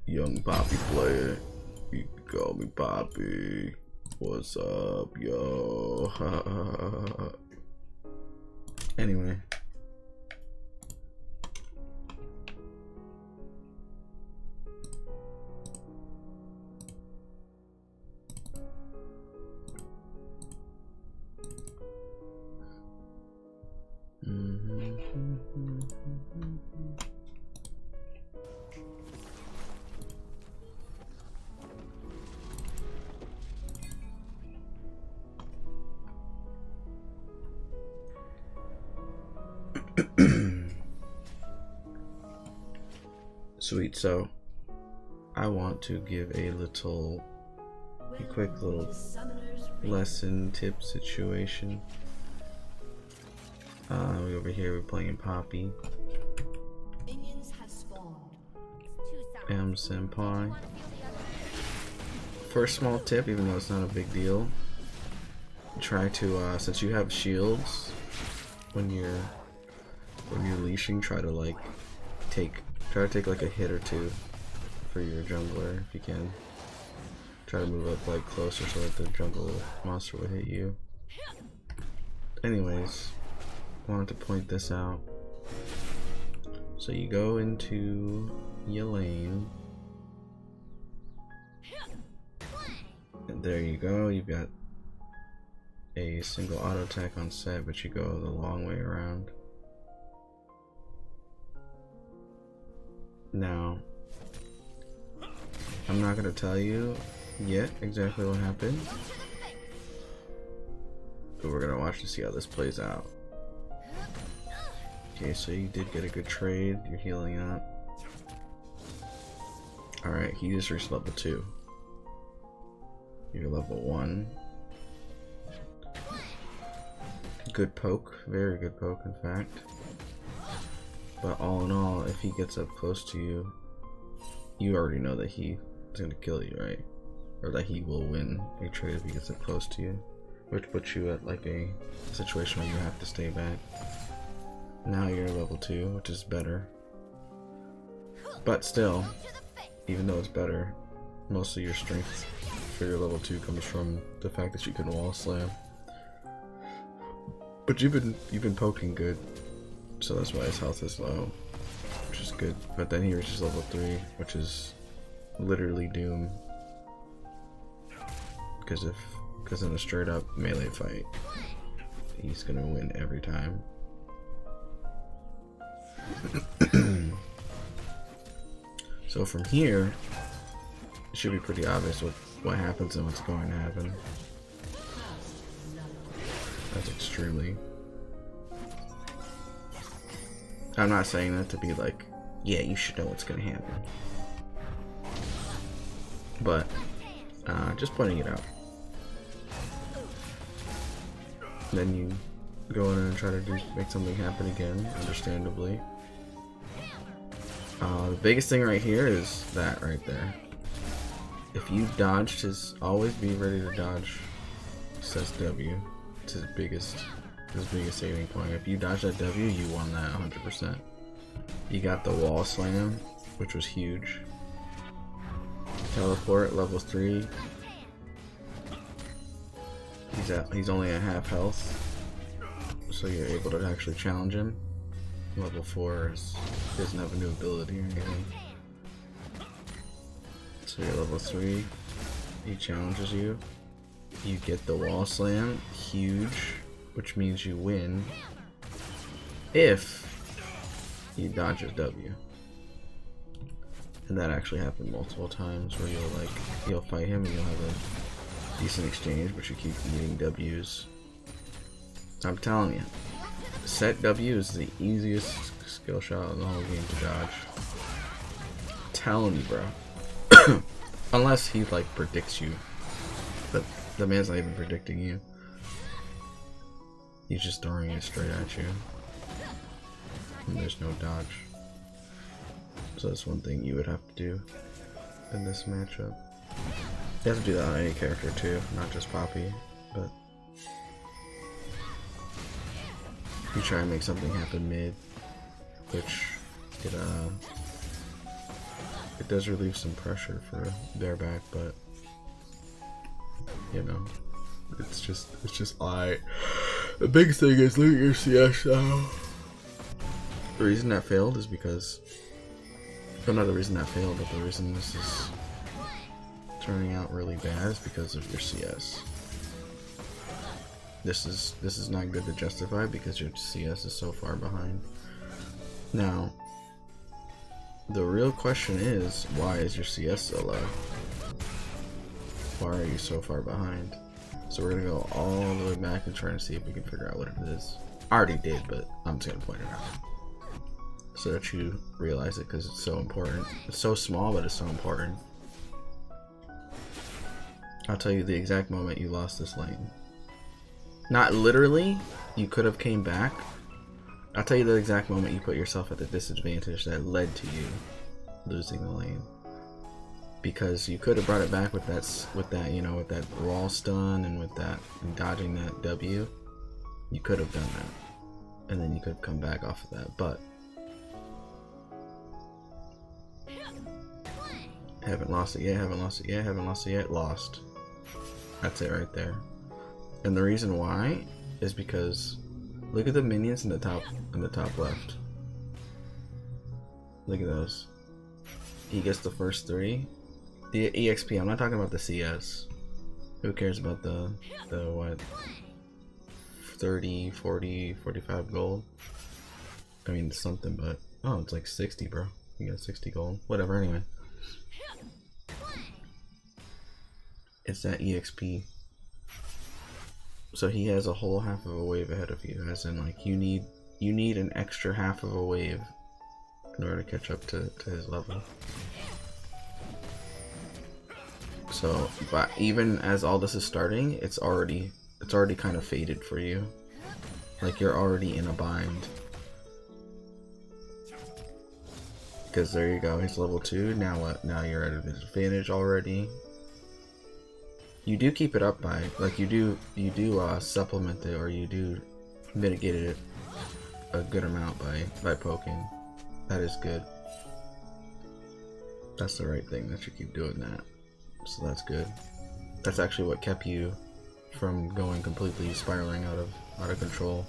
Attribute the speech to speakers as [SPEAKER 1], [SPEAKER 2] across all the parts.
[SPEAKER 1] Young Poppy player. You can call me Poppy. What's up, yo? Anyway. Sweet, so I want to give a quick little lesson tip situation. Over here we're playing Poppy. Senpai. First small tip, even though it's not a big deal, try to since you have shields when you're leashing, try to take like a hit or two for your jungler if you can. Try to move up like closer so that the jungle monster will hit you. Anyways, wanted to point this out. So you go into your lane. And there you go, you've got a single auto attack on set, but you go the long way around. Now, I'm not gonna tell you yet exactly what happened, but we're gonna watch to see how this plays out. Okay, so you did get a good trade, you're healing up. Alright, he just reached level 2. You're level 1. Good poke, very good poke in fact. But all in all, if he gets up close to you, you already know that he's gonna kill you, right? Or that he will win a trade if he gets up close to you. Which puts you at like a situation where you have to stay back. Now you're level 2, which is better. But still, even though it's better, most of your strength for your level 2 comes from the fact that you can wall slam. But you've been poking good, so that's why his health is low, which is good. But then he reaches level 3, which is literally doom. Because in a straight up melee fight, he's gonna win every time. So from here, it should be pretty obvious what happens and what's going to happen. That's extremely... I'm not saying that to be like, yeah, you should know what's going to happen. But, just pointing it out. Then you go in and try to make something happen again, understandably. The biggest thing right here is that right there. If you dodged his, always be ready to dodge, says W. It's his biggest saving point. If you dodge that W, you won that 100%. You got the wall slam, which was huge. Teleport, level 3. He's only at half health, so you're able to actually challenge him. Level 4 he doesn't have a new ability or anything. So you're level 3. He challenges you. You get the wall slam, huge, which means you win if he dodges W. And that actually happened multiple times where you'll fight him and you'll have a decent exchange, but you keep eating W's. I'm telling you, set W is the easiest skill shot in the whole game to dodge. I'm telling you, bro. Unless he like predicts you, but the man's not even predicting you. He's just throwing it straight at you, and there's no dodge. So that's one thing you would have to do in this matchup. You have to do that on any character too, not just Poppy, but you try and make something happen mid, which it does relieve some pressure for their back, but you know, it's just alright. The big thing is look at your CS now. The reason that failed is because, well, not the reason that failed, but the reason this is turning out really bad is because of your CS. This is not good to justify because your CS is so far behind. Now, the real question is, why is your CS so low? Why are you so far behind? So we're gonna go all the way back and try to see if we can figure out what it is. I already did, but I'm just gonna point it out so that you realize it, because it's so important. It's so small, but it's so important. I'll tell you the exact moment you lost this lane. Not literally, you could have came back. I'll tell you the exact moment you put yourself at the disadvantage that led to you losing the lane. Because you could have brought it back with that, you know, with that wall stun and with that and dodging that W. You could have done that, and then you could have come back off of that. But haven't lost it yet. Haven't lost it yet. Haven't lost it yet. Lost. That's it right there. And the reason why is because look at the minions in the top left. Look at those. He gets the first 3. The EXP, I'm not talking about the CS. Who cares about the what? 30, 40, 45 gold? I mean, it's something, but oh, it's like 60, bro. You got 60 gold. Whatever, anyway. It's that EXP. So he has a whole half of a wave ahead of you, as in like you need an extra half of a wave in order to catch up to his level. So, but even as all this is starting, it's already kind of faded for you. Like you're already in a bind. Because there you go, he's level 2. Now what? Now you're at a disadvantage already. You do keep it up by, like you do supplement it, or you do mitigate it a good amount by poking. That is good. That's the right thing, that you keep doing that. So that's good. That's actually what kept you from going completely spiraling out of control.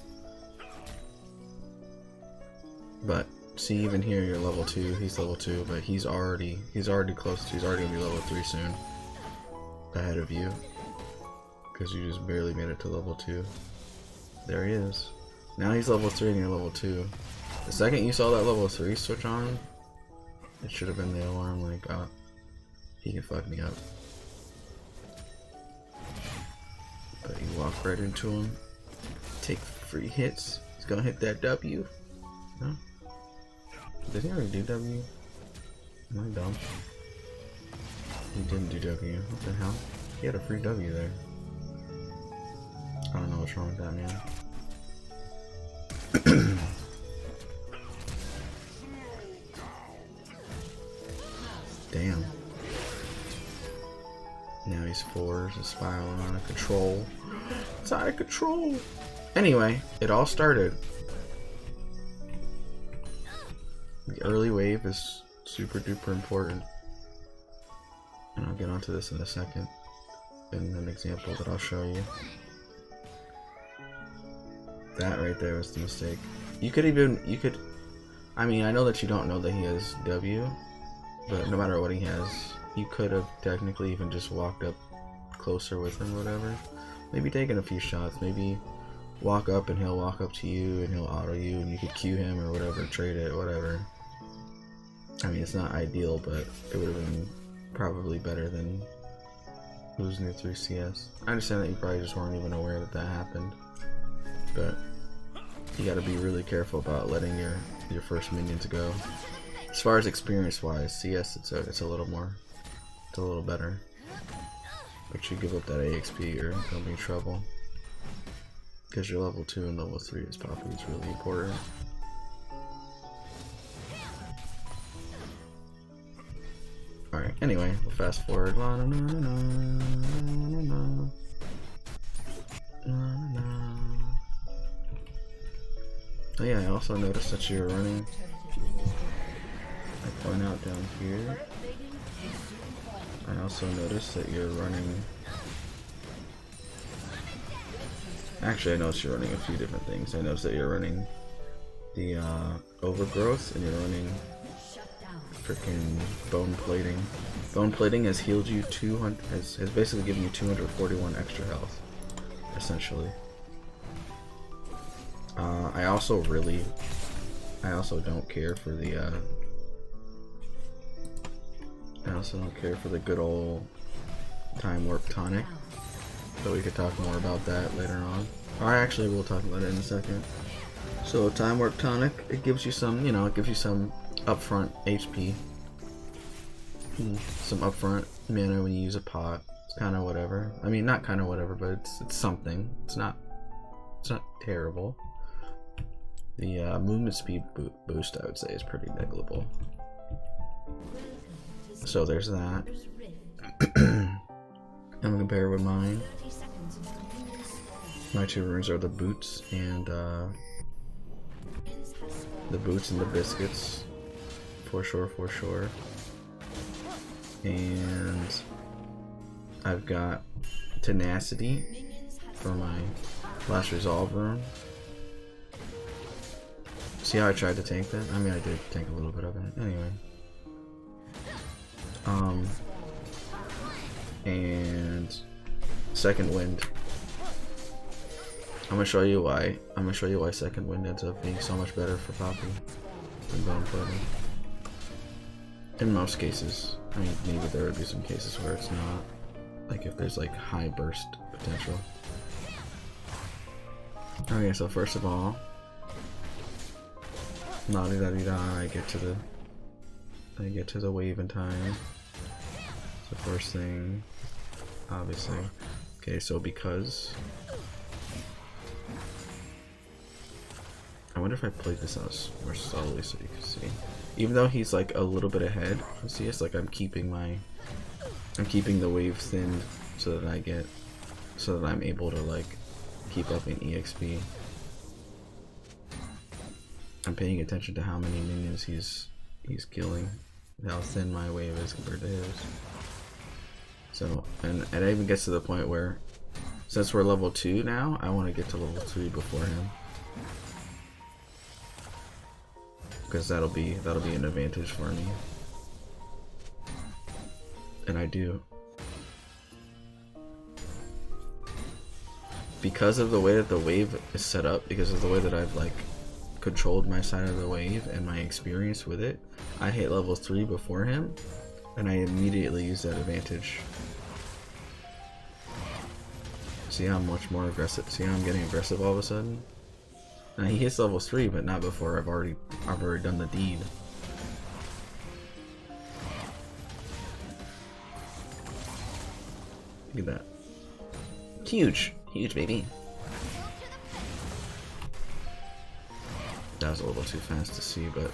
[SPEAKER 1] But see, even here you're level 2, he's level 2, but he's already close. He's already gonna be level 3 soon. Ahead of you, because you just barely made it to level 2. There he is. Now he's level 3 and you're level 2. The second you saw that level 3 switch on, it should have been the alarm like, oh, he can fuck me up. But you walk right into him, take free hits. He's gonna hit that W. No? Did he already do W? Am I dumb? He didn't do W. What the hell? He had a free W there. I don't know what's wrong with that, man. Damn. Now he's 4, just spiraling out of control. It's out of control. Anyway, it all started. The early wave is super duper important. And I'll get onto this in a second in an example that I'll show you. That right there was the mistake. You could, I mean, I know that you don't know that he has W, but no matter what he has, you could have technically even just walked up closer with him, whatever. Maybe taken a few shots, maybe walk up and he'll walk up to you and he'll auto you and you could Q him or whatever, trade it, whatever. I mean, it's not ideal, but it would have been probably better than losing your 3 CS. I understand that you probably just weren't even aware that that happened, but you gotta be really careful about letting your first minions go. As far as experience wise, CS it's a little better. But you give up that AXP, you're gonna be in trouble. Because your level 2 and level 3 is probably really important. Alright, anyway, we'll fast forward. La, na, na, na, na, na, na, na. Oh yeah, I also noticed that you're running. I point out down here. also noticed that you're running... Actually, I noticed you're running a few different things. I noticed that you're running the overgrowth, and you're running freaking bone plating. Bone plating has healed you 200, has basically given you 241 extra health, essentially. I also don't care for the good old time warp tonic, but we could talk more about that later on. Or actually, we'll talk about it in a second. So time warp tonic, it gives you some, it gives you some upfront HP, some upfront mana when you use a pot. It's kind of whatever. I mean, not kind of whatever, but it's something. It's not terrible. The movement speed boost, I would say, is pretty negligible. So there's that. I'm gonna compare with mine. My two runes are the boots and the biscuits, for sure. And I've got tenacity for my last resolve rune. See how I tried to tank that? I mean, I did tank a little bit of it. Anyway. And second wind. I'm gonna show you why. Second wind ends up being so much better for Poppy than bone plating. In most cases. I mean, maybe there would be some cases where it's not. Like if there's like high burst potential. Okay, so first of all, I get to the wave in time. The first thing, obviously. Okay, so because I wonder if I played this out more slowly so you can see. Even though he's like a little bit ahead, you see, it's like I'm keeping the wave thinned so that I'm able to like keep up in EXP. I'm paying attention to how many minions he's killing, how thin my wave is compared to his. So, and it even gets to the point where, since we're level 2 now, I want to get to level 3 before him, because that'll be an advantage for me, and I do. Because of the way that the wave is set up, because of the way that I've like controlled my side of the wave and my experience with it, I hit level 3 before him, and I immediately use that advantage. See how I'm much more aggressive? See how I'm getting aggressive all of a sudden? Now he hits level 3, but not before I've already done the deed. Look at that. Huge, baby. That was a little too fast to see, but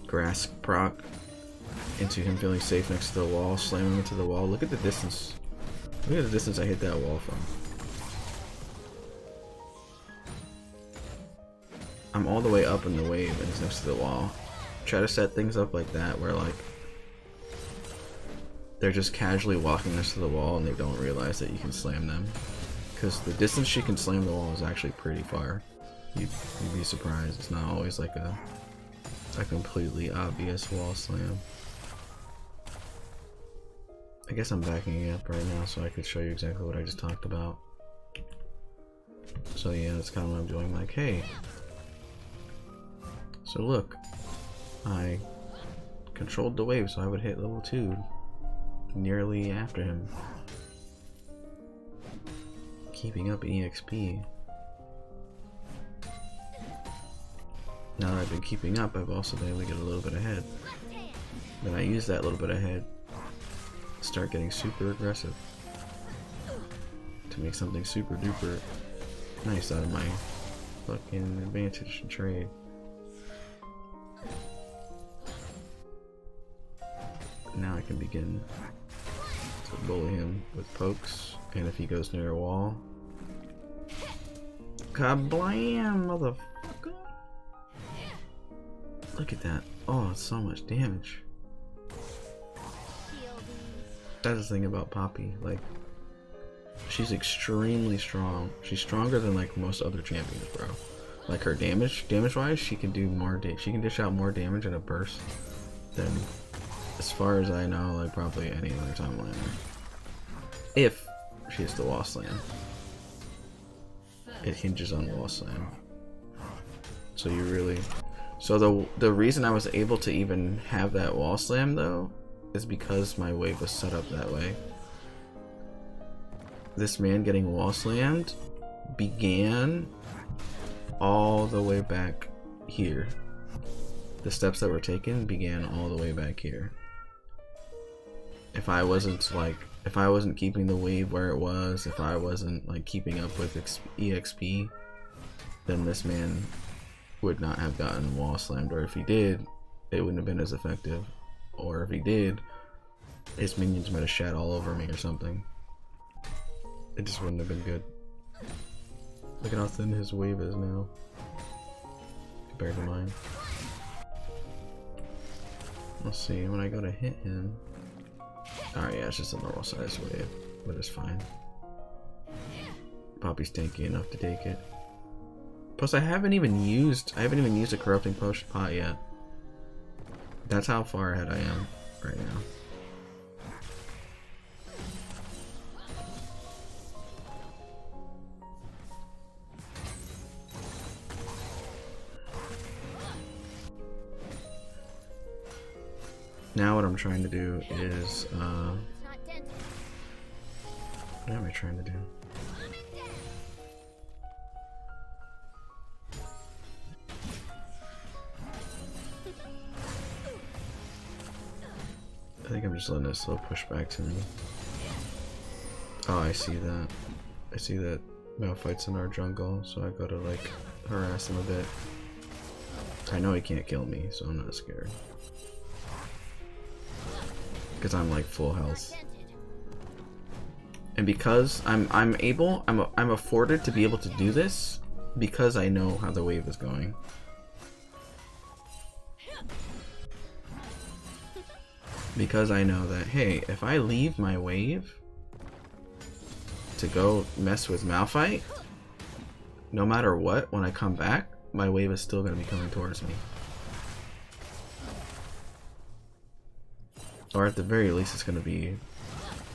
[SPEAKER 1] grass proc into him feeling safe next to the wall, slam him into the wall. Look at the distance. Look at the distance I hit that wall from. I'm all the way up in the wave and he's next to the wall. Try to set things up like that where like they're just casually walking next to the wall and they don't realize that you can slam them. Because the distance she can slam the wall is actually pretty far. You'd be surprised. It's not always like a completely obvious wall slam. I guess I'm backing up right now so I could show you exactly what I just talked about. So yeah, that's kind of what I'm doing. Like, hey, so look, I controlled the wave so I would hit level 2 nearly after him. Keeping up EXP. Now that I've been keeping up, I've also been able to get a little bit ahead. Then I use that little bit ahead to start getting super aggressive to make something super duper nice out of my fucking advantage and trade. Now I can begin to bully him with pokes. And if he goes near a wall, kablam, motherfucker! Look at that! Oh, it's so much damage. That's the thing about Poppy. Like, she's extremely strong. She's stronger than like most other champions, bro. Like her damage-wise, she can do more. She can dish out more damage in a burst than, as far as I know, like probably any other time laner. If she has the wall slam, it hinges on wall slam. So you really, so the reason I was able to even have that wall slam though is because my wave was set up that way. This man getting wall slammed began all the way back here. The steps that were taken began all the way back here. If I wasn't keeping the wave where it was, if I wasn't like keeping up with EXP, then this man would not have gotten wall slammed, or if he did, it wouldn't have been as effective, or if he did, his minions might have shat all over me or something. It just wouldn't have been good. Look at how thin his wave is now compared to mine. Let's see, when I go to hit him, oh yeah, it's just a normal size wave, but it's fine. Poppy's tanky enough to take it. Plus, I haven't even used a corrupting potion pot yet. That's how far ahead I am right now. Now what I'm trying to do is, what am I trying to do? I think I'm just letting it slow push back to me. Oh, I see that. I see that Malphite's in our jungle, so I gotta like harass him a bit. I know he can't kill me, so I'm not scared. Because I'm like full health, and because I'm afforded to be able to do this because I know how the wave is going. Because I know that, hey, if I leave my wave to go mess with Malphite, no matter what, when I come back, my wave is still going to be coming towards me. Or at the very least, it's going to be,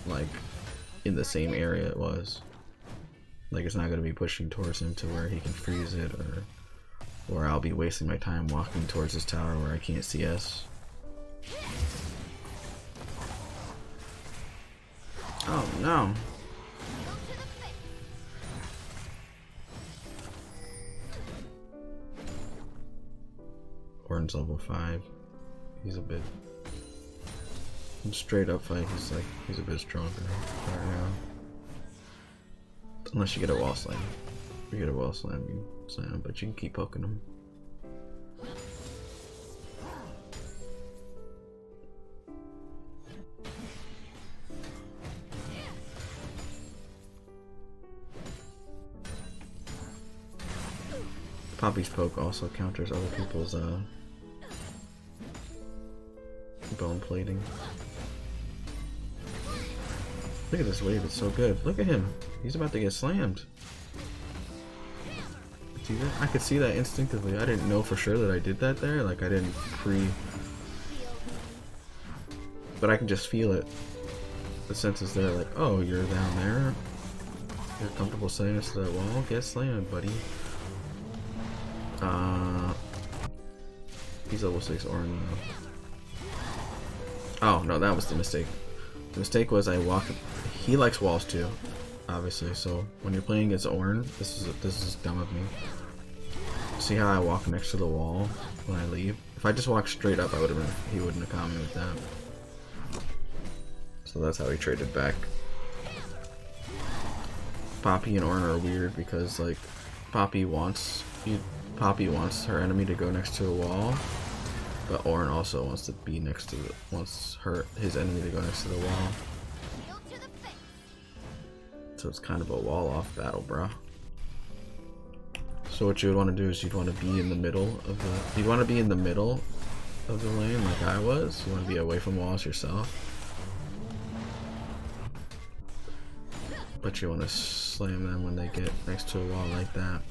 [SPEAKER 1] like, in the same area it was. Like, it's not going to be pushing towards him to where he can freeze it, or I'll be wasting my time walking towards this tower where I can't CS. Oh, no. Ornn's level 5. He's a bit... In straight up fight, he's a bit stronger right now. Unless you get a wall slam. If you get a wall slam, you slam, but you can keep poking him. Poppy's poke also counters other people's bone plating. Look at this wave, it's so good. Look at him. He's about to get slammed. See that? I could see that instinctively. I didn't know for sure that I did that there. Like, I didn't but I can just feel it. The sense is there, like, oh, you're down there. You're comfortable sending us to that wall? Get slammed, buddy. He's level 6 Ornn though. Oh, no, that was the mistake. The mistake was I walk. He likes walls too, obviously. So when you're playing against Ornn, this is dumb of me. See how I walk next to the wall when I leave? If I just walked straight up, he wouldn't have caught me with that. So that's how he traded back. Poppy and Ornn are weird because like Poppy wants her enemy to go next to a wall, but Ornn also wants to be next to his enemy to go next to the wall. So it's kind of a wall off battle, bro. So what you would want to do is you'd want to be in the middle of the lane like I was. You want to be away from walls yourself. But you want to slam them when they get next to a wall like that.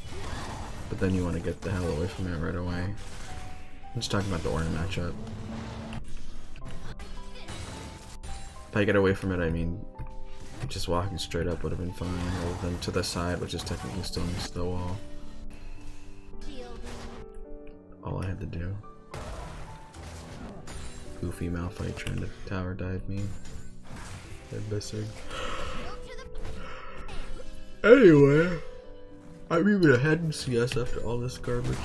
[SPEAKER 1] But then you want to get the hell away from it right away. I'm just talking about the Ornn matchup. If I get away from it, I mean, just walking straight up would have been fine, rather than to the side, which is technically still next to the wall. All I had to do. Goofy Malphite trying to tower dive me. They're missing. Anyway, I'm even ahead in CS after all this garbage.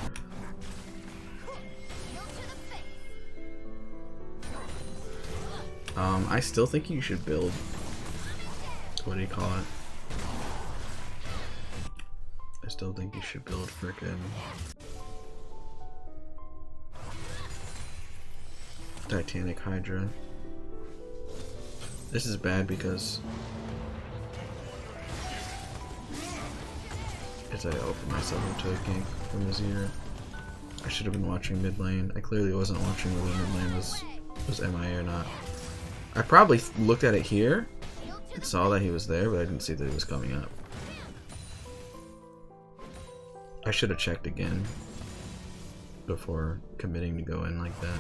[SPEAKER 1] I still think you should build. What do you call it? I still think you should build frickin' Titanic Hydra. This is bad because as I open myself into a gank from Azir. I should have been watching mid lane. I clearly wasn't watching whether mid lane was MIA or not. I probably looked at it here and saw that he was there, but I didn't see that he was coming up. I should have checked again before committing to go in like that.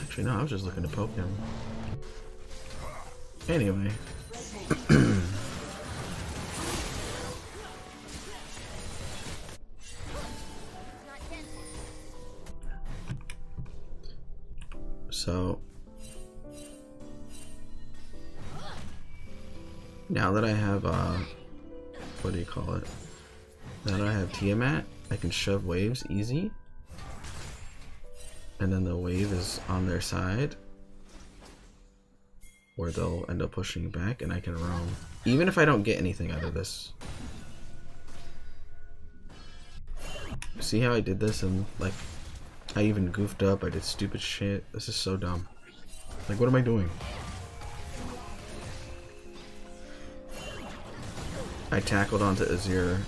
[SPEAKER 1] Actually, no, I was just looking to poke him. Anyway. So now that I have what do you call it? Now that I have Tiamat, I can shove waves easy. And then the wave is on their side where they'll end up pushing back and I can roam. Even if I don't get anything out of this. See how I did this and like I even goofed up, I did stupid shit. This is so dumb. Like, what am I doing? I tackled onto Azir.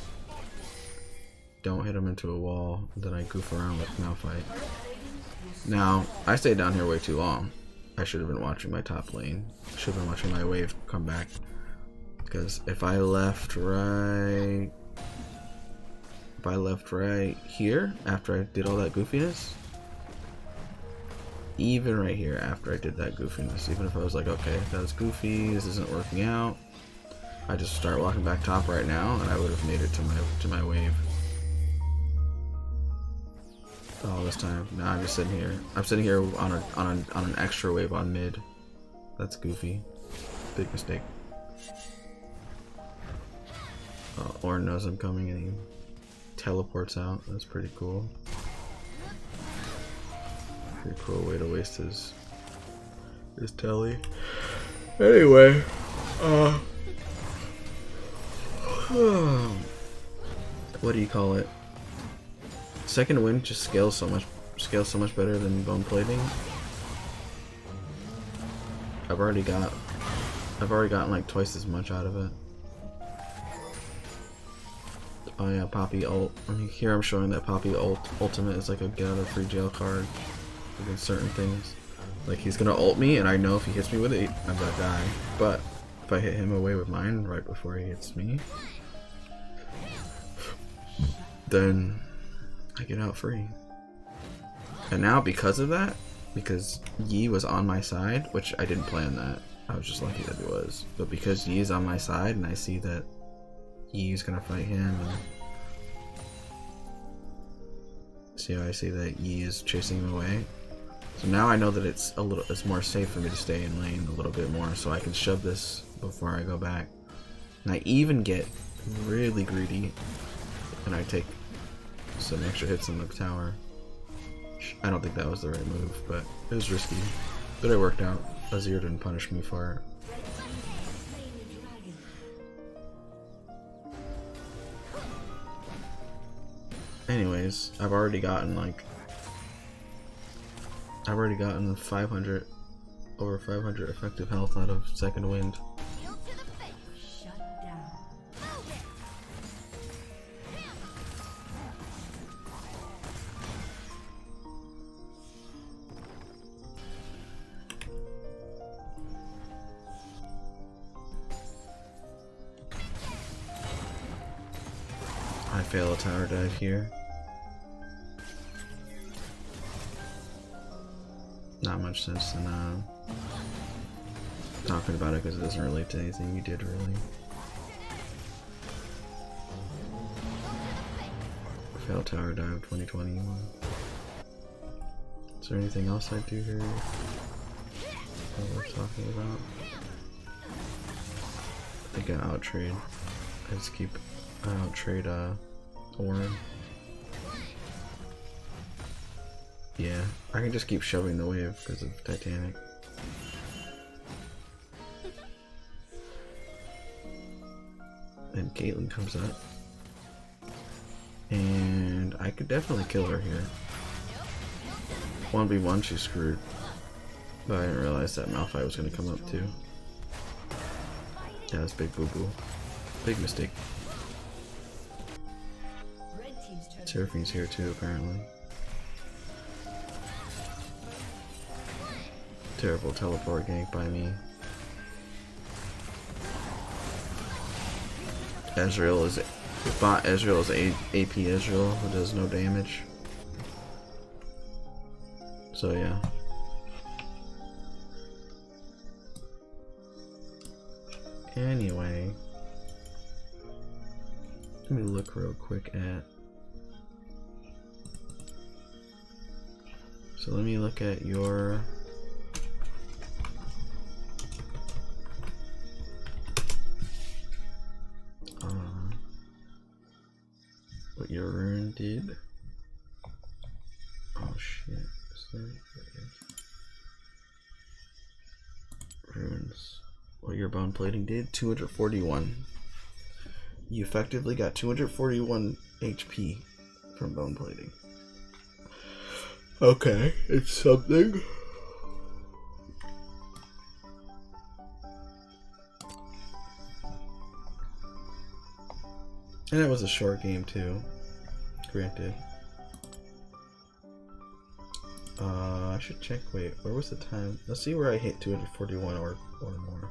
[SPEAKER 1] Don't hit him into a wall. Then I goof around with Malphite. Now, I stayed down here way too long. I should have been watching my top lane. Should have been watching my wave come back. Because if I left right here after I did all that goofiness, even right here after I did that goofiness, even if I was like, okay, that was goofy, this isn't working out, I just start walking back top right now and I would have made it to my wave. All this time. Now I'm just sitting here. I'm sitting here on an extra wave on mid. That's goofy. Big mistake. Ornn knows I'm coming and he teleports out. That's pretty cool. Pretty cool way to waste his telly. Anyway, what do you call it? Second wind just scales so much better than bone plating. I've already gotten like twice as much out of it. Oh yeah, Poppy ult. I mean, here I'm showing that Poppy ultimate is like a get out of free jail card against certain things. Like he's gonna ult me, and I know if he hits me with it, I'm gonna die. But if I hit him away with mine right before he hits me, then I get out free. And now because of that, because Yi was on my side, which I didn't plan that, I was just lucky that he was, but because Yi is on my side and I see that Yi's gonna fight him, and see how I see that Yi is chasing him away, so now I know that it's more safe for me to stay in lane a little bit more, so I can shove this before I go back. And I even get really greedy and I take some extra hits in the tower. I don't think that was the right move, but it was risky. But it worked out. Azir didn't punish me for it. Anyways, I've already gotten 500, over 500 effective health out of second wind. fail a tower dive here. Not much sense in talking about it because it doesn't relate to anything you did really. Fail tower dive 2021. Is there anything else I do here that worth talking about? I think I outtrade. I just keep outtrade Orin. Yeah, I can just keep shoving the wave because of Titanic. And Caitlyn comes up. And I could definitely kill her here. 1v1, she's screwed. But I didn't realize that Malphite was going to come up too. Yeah, that's big boo-boo. Big mistake. Seraphine's here too, apparently. Terrible teleport gank by me. Ezreal is bot Ezreal is AP Ezreal who does no damage. So yeah. Anyway, let me look real quick at. So let me look at your. What your rune did. Oh shit. Runes. What your bone plating did? 241. You effectively got 241 HP from bone plating. Okay, it's something. And it was a short game too, granted. I should check, wait, where was the time? Let's see where I hit 241 or more.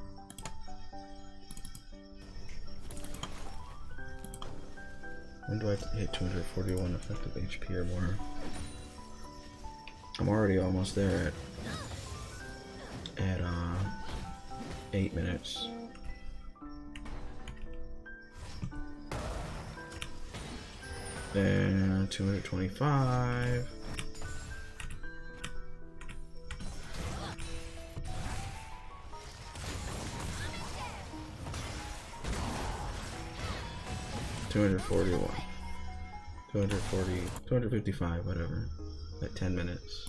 [SPEAKER 1] When do I hit 241 effective HP or more? I'm already almost there at 8 minutes. Then 225. $241. 240, 255, whatever. At 10 minutes.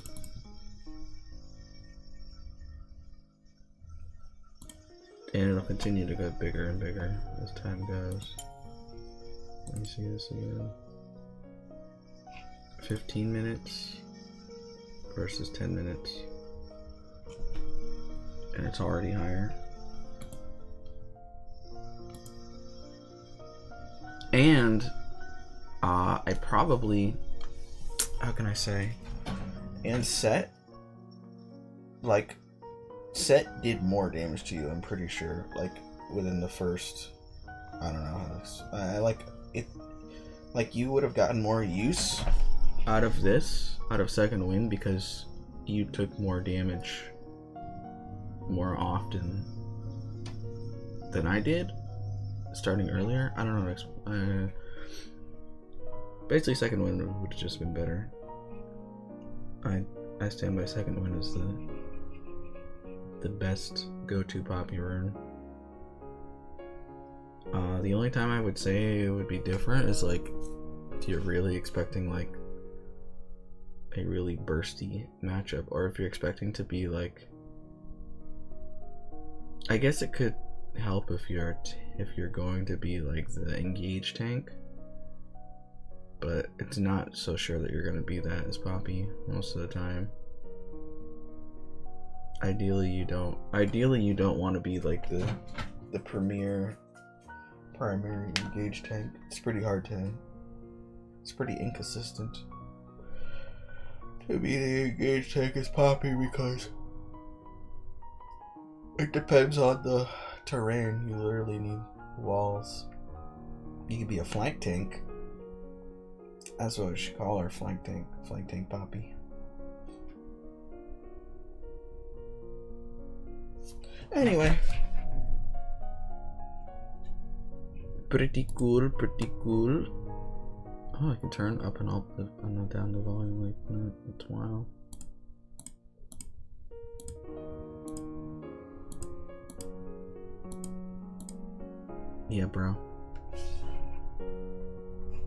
[SPEAKER 1] And it'll continue to get bigger and bigger as time goes. Let me see this again. 15 minutes versus 10 minutes. And it's already higher. And I probably, how can I say, and Set did more damage to you, I'm pretty sure, like within the first, I don't know how this, like you would have gotten more use out of this, out of second wind, because you took more damage more often than I did starting earlier. I don't know how to explain. Basically second wind would have just been better. I stand by second wind as the best go-to poppy rune. The only time I would say it would be different is like if you're really expecting like a really bursty matchup, or if you're expecting to be like, I guess it could help if you're going to be like the engage tank, but it's not so sure that you're going to be that as Poppy most of the time. Ideally you don't want to be like the primary engage tank. It's pretty inconsistent to be the engage tank as Poppy, because it depends on the terrain. You literally need walls. You could be a flank tank That's what we should call her, flank tank Poppy. Anyway. Pretty cool, pretty cool. Oh, I can turn up and down the volume like that. That's wild. Yeah, bro.